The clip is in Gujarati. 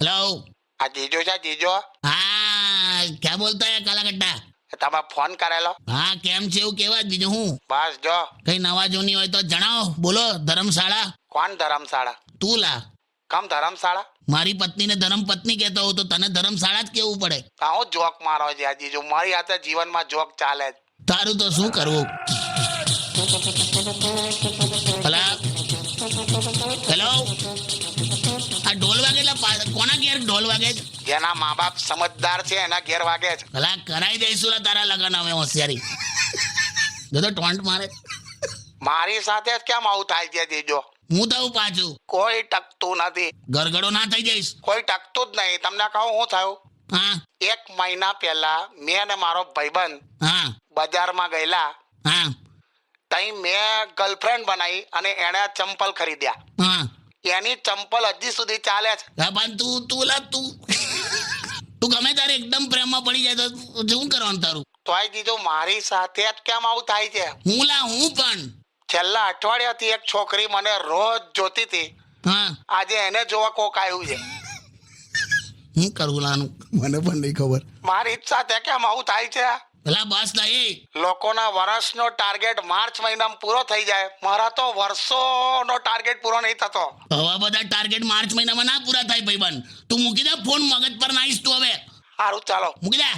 हेलो। આ જીજો છે જીજો? हाँ क्या बोलता है काला कट्टा? તમે ફોન કરેલો? હા કેમ છે એવું કેવા જ બીજું હું બસ જો. કઈ નવા જૂની હોય તો જણાવો. બોલો. ધર્મશાળા કોણ ધર્મશાળા? તું લા. કમ ધર્મશાળા? મારી પત્નીને ધર્મ પત્ની કહેતો હોઉં તો તને ધર્મશાળા જ કેવું પડે. આવો જોક મારો છે આ જીજો. મારી હાથે જીવનમાં જોક ચાલે જ. તારું તો શું કરવું. ભલા હેલો. આ ઢોલ વાગે એટલે કોના ઘેર ઢોલ વાગે છે? જેના મા બાપ સમજદાર છે એના ઘેર વાગે છે. ભલા કરાઈ દઈશું લા તારા લગન હવે હોશિયારી. જો તો ટોન્ટ મારે. મારી સાથે જ કેમ આવું થાય છે જીજો? હું થયું પાછું. કોઈ ટકતું નથી. ગરગડો ના થઈ જઈશ. કોઈ ટકતું જ નહીં. તમને કહું હું થયું? હા 1 મહિના પહેલા મેં અને મારો ભાઈબંધ હા બજારમાં ગયેલા. હા તઈ મેં ગર્લફ્રેન્ડ બનાવી અને એણે ચંપલ ખરીદ્યા. હા એની ચંપલ હજી સુધી ચાલે છે. હા, પણ તું તું ગમે તારે એકદમ પ્રેમમાં પડી જાય તો શું કરવાનું તારું? તોય જીજો મારી સાથે જ કેમ આવું થાય છે? હું પણ છેલ્લા અઠવાડિયાથી એક છોકરી મને રોજ જોતી હતી. હા આજે એને જોવા કોક આવ્યું છે. હું કરવું લાનું મને પણ નહીં ખબર. મારી જ સાથે કેમ આવું થાય છે? પેલા બસ નહીં. લોકોના વર્ષનો ટાર્ગેટ માર્ચ મહિનામાં પૂરો થઈ જાય. મારા તો વર્ષોનો ટાર્ગેટ પૂરો નહીં થતો. હવા બધા ટાર્ગેટ માર્ચ મહિનામાં ના પૂરા થાય ભાઈબંધ. તું મૂકી દે ફોન. મગજ પર નાઈશ તું હવે. સારું ચાલો. મૂકી દે.